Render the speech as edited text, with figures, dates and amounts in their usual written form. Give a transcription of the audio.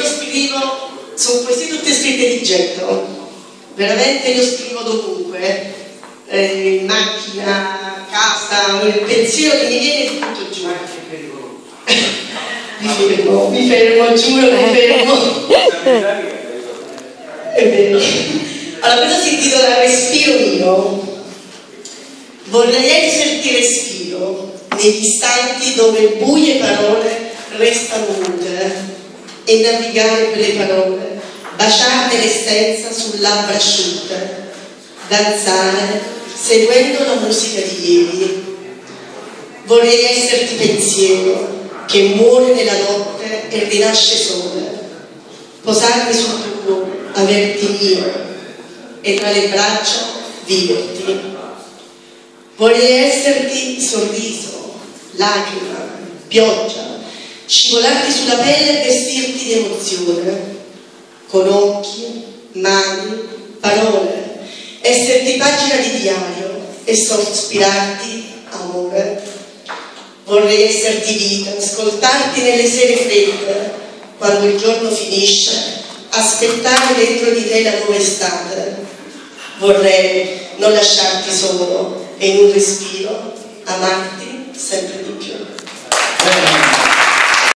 scrivo, sono poesie tutte scritte di getto, veramente io scrivo dovunque, in macchina, a casa, il pensiero che mi viene di tutto giù. Mi fermo, giuro, mi fermo. È vero. Allora, questo si intitola Respiro mio. Vorrei esserti respiro negli istanti dove buie parole restano mute e navigare per le parole, baciarne l'essenza su labbra asciutte, danzare seguendo la musica di ieri. Vorrei esserti pensiero che muore nella notte e rinasce sole, posarmi sul tuo cuore, averti mio e tra le braccia viverti. Vorrei esserti sorriso, lacrima, pioggia, scivolarti sulla pelle e vestirti di emozione, con occhi, mani, parole, esserti pagina di diario e sospirarti amore. Vorrei esserti vita, ascoltarti nelle sere fredde, quando il giorno finisce, aspettare dentro di te la nuova estate. Vorrei non lasciarti solo e in un respiro amarti sempre di più.